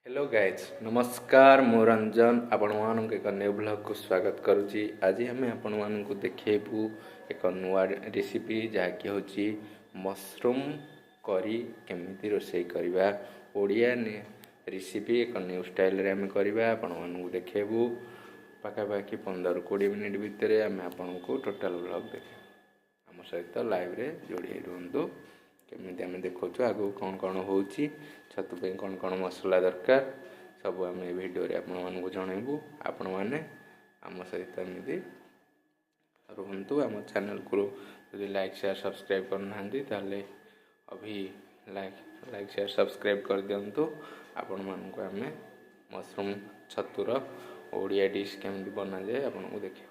Hello guys नमस्कार मु रंजन आपण मानक एक न्यू ब्लॉग को स्वागत करुच्ची। आज आम आपण मानक देखु एक नुआ रेसिपी जहाँकि हूँ मशरूम करी केमिति रोषे करवा ओडिया रेसिपी एक न्यू स्टाइल आम करवा आपण मानक देखु पाखापाखि 15-20 मिनिट भितर आम आपण को टोटाल ब्लॉग देखे आम सहित लाइव रे जोड़ी रुहतु केमी आम देखु आगू कौन कौन हो छतु पे कौन कौन मसला दरकार सब आम भिडियो आपण मानक जनइबू आपण मैंने आम सहित एमती रुहतु आम चैनल को यदि लाइक शेयर सब्सक्राइब करना ताले अभी लाइक शेयर सब्सक्राइब कर दिंतु आपण मानक आम मशरूम छतुर ओडिया डिश केमती बना जाए आपन को देखिए।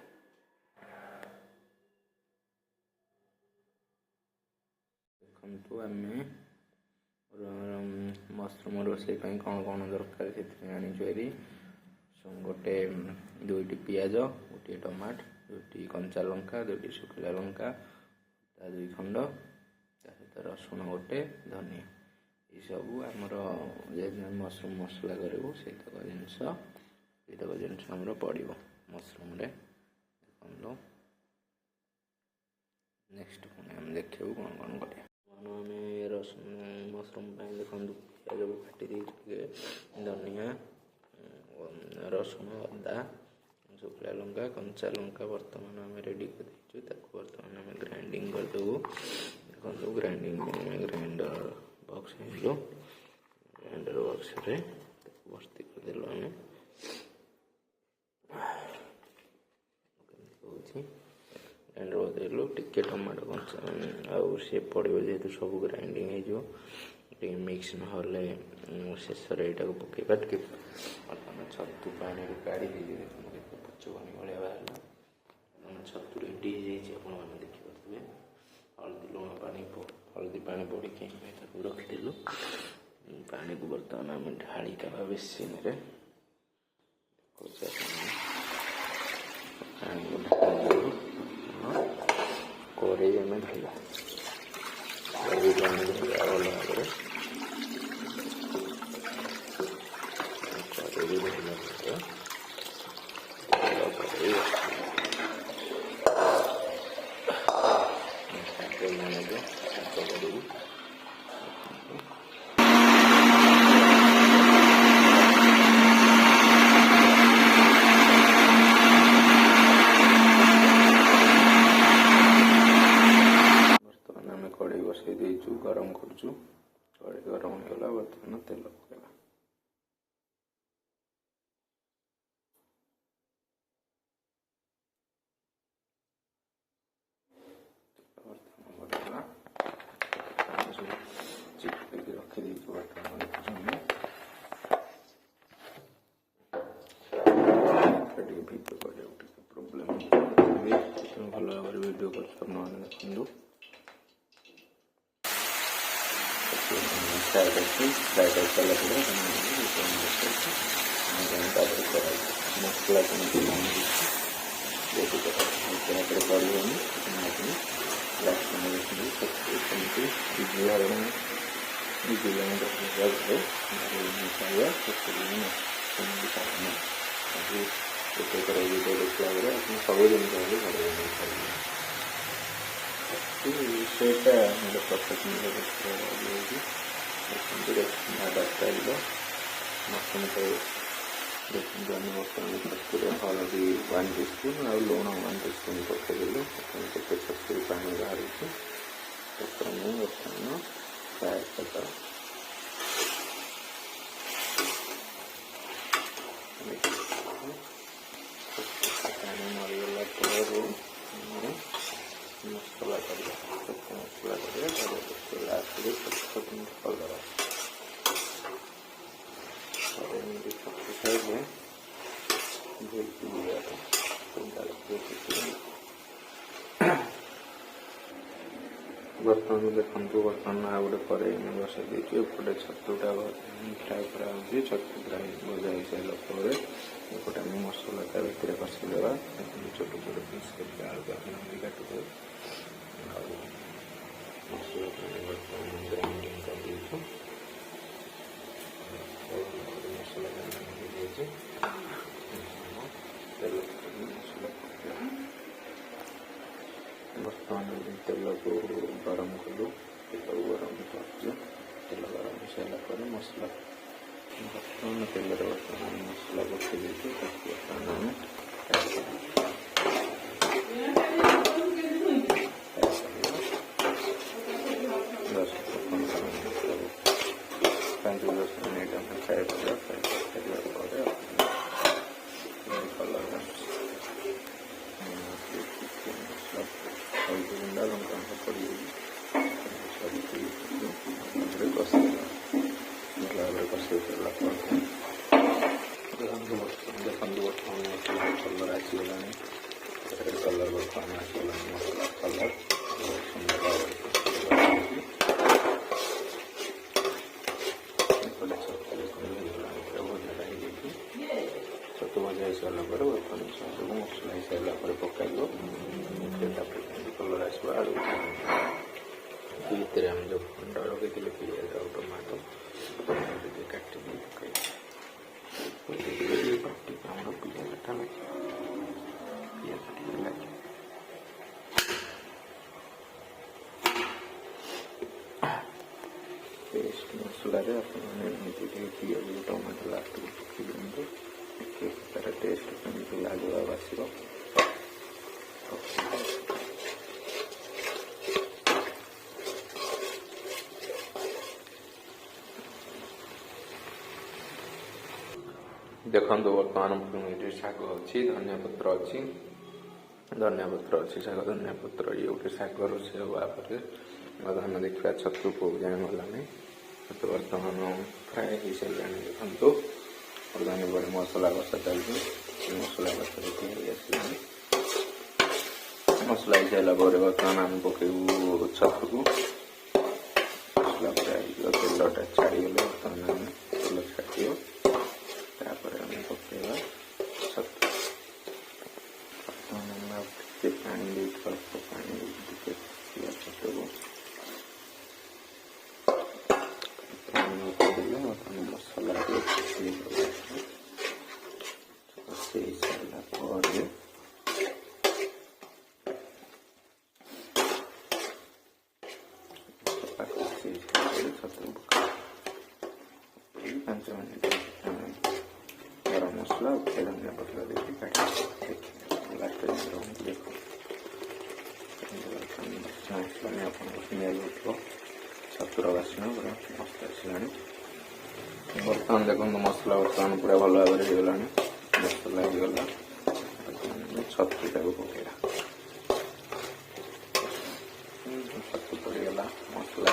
देखु आम मशरूम रोषे कौन कौन दरकार से आनी गोटे 2टी पियाज गोटे टमाट 2टी कंचा लंका 2टी शुखिला लंका 2 खंड सहित रसुण गोटे धनिया ये सब आमर मशरूम मसला करूँ से जिनस आमर पड़ो मशरूम रे देखो नेक्स्ट पुणी आम देखू कौन कौन कर रसुण मशरूम देखो पियाज को काटी धनिया रसुण अदा शुखला लंका कंचा लंका बर्तमान आम रेडी कर बर्तमान आम ग्राइंडिंग करदेबू देखो grinding grinder box grinder box रे भर्ती करदेलु आम ग्राइंडर बदलू टिके टमाटो कंचा आउ सी पड़ो जेहतु सब ग्राइंडिंग हो मिक्स ना शेष यहाँ को पकेबा बर्तमान छतु पानी काढ़ी पचुआनी भाया बाहर छतु रेडी हो देखिपे हल्दी लुण पानी हल्दी पानी पड़ी रखीदेलु पानी को बर्तमान आम ढाड़ी दबा बेसिन कड़े आम धोवा भल भाव गरम करुचु कड़े गरम होगा बर्तमान तेल पकेगा रखी बर्तमान प्रोब्लेम भल भाव वीडियो कर देखु फ्राई कर सारा मसला सब जिनसा स्टाइल मशरूम को देखते मशरूम हल्दी 1 टीस्पून आ लुण 1 टीस्पून पकईदेलु केते छतु पानी बाहर बर्तमान फ्राए करदा पानी मरीगला मसला मसला कलर बर्तमान देखु बर्तमान आ गए कड़े बसई देपटे छतुटा फ्राए कर छतु फ्राए भजा हो सारापर एपटे आम मसला ता भितर कषिदेवा छोट छोट पीस करके आलू काटिदे मसला बर्तमान ग्राइंडिंग कर पर मसला बर्तमान तेल बर्तमान मसला पकई देती बर्तमान पाँच 10 मिनट हम फ्राए कलर हल्दी गुंडा लंका पड़ी भाव कषे सारा देखो बर्तमान मसला कलर आसीगला कलर बर्तमान आसगला मसला कलर सुंदर छतु भजा हो सारा बर्तमान सब मसला हो सारा पकड़ कलर आसो आलू भितर आम जो अंडा लगे पिज आउ टमाटो काटी पकड़ पिज कटा लगे पेस्ट मसला पिज टमाटो लास्ट को पकई दिखाँ तार टेस्ट कमी लगे आसो देखो बर्तमान ये शाग अच्छी धनिया पत्र अच्छी शाग धनिया पत्र ये गोटे शाग रोषे होगापर बर्तमान देखा छतु को जाने गलानी छतु बर्तमान फ्राए हो सारा देखो बर्तमान बड़े मसला कषा चलती मसला कषा मसला हो सारा बर्तमान आम पकेबू छतु को मसला पूरा तेलटा छाड़गले बर्तमान तेल छाड़ पकड़ा छतु पानी अल्प पानी छतु को पानी मसला सारापर छतु 5 मिनट गरम मसला धनिया पत्र देखिए काट लास्ट देखो मसला आप स्मेल उठो छतुर बास्ना पूरा मस्त आसला बर्तमान देखो मसला बर्तमान पूरा भल भाव होगा मसला होगला छतुटा को पकड़ा छतु पड़गला मसला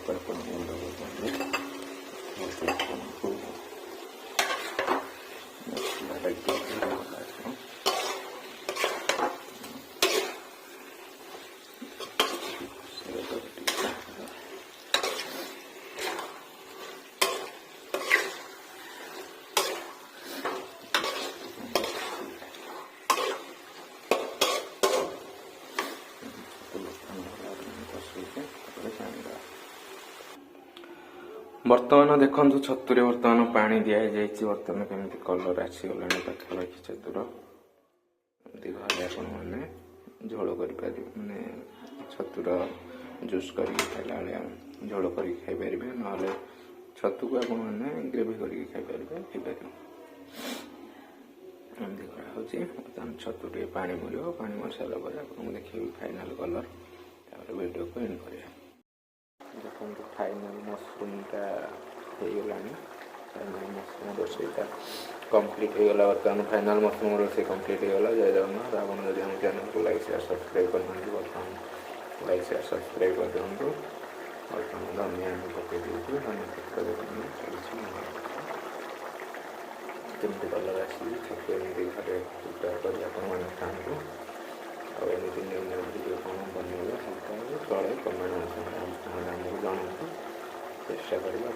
para poniendo बर्तमान देखो छतुरे बर्तमान पानी दिखाई बर्तमान केमी कलर आसीगला पाखापाखि छतुर घरे आपण मैंने झोल कर मानने छतुर जूस कर खाला झोल कर खाईपर ना छतु को आपण मैंने ग्रेवी करके खाईपर एमती कराऊँगी बर्तमान छतु टे पानी मर पानी मर सारापर आपको देखिए फाइनाल कलर वीडियो को एंड करिया देखो फाइनाल मशरूमटा होगला फाइनाल मशरूम रोसईटा कंप्लीट होगला बर्तमान फाइनाल मशरूम रोसे कंप्लीट होगला जय जगन्नाथ आपन जदि हम चैनल को लाइक शेयर सब्सक्राइब करना बर्तमान लाइक शेयर सब्सक्राइब कर दिखाँ बर्तमान धनिया पकई देती धनिया पत्र देखिए केमती कलर आसी छतु एमती घरे प्रिपेयर कर खाँतु आमती न्यू भिडियो कौन बनइबा चले कमेंट आमको जनातु ଚେଷ୍ଟା କରିବା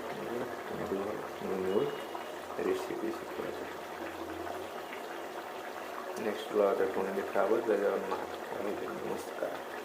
ନ୍ୟୁ ରେସିପି ଶିଖିବା ପାଇଁ। ନେକ୍ସଟ ବ୍ଲଗ୍ରେ ପୁଣି ଦେଖା ହେବ। ଜୟ ଜଗନ୍ନାଥ। ନମସ୍କାର।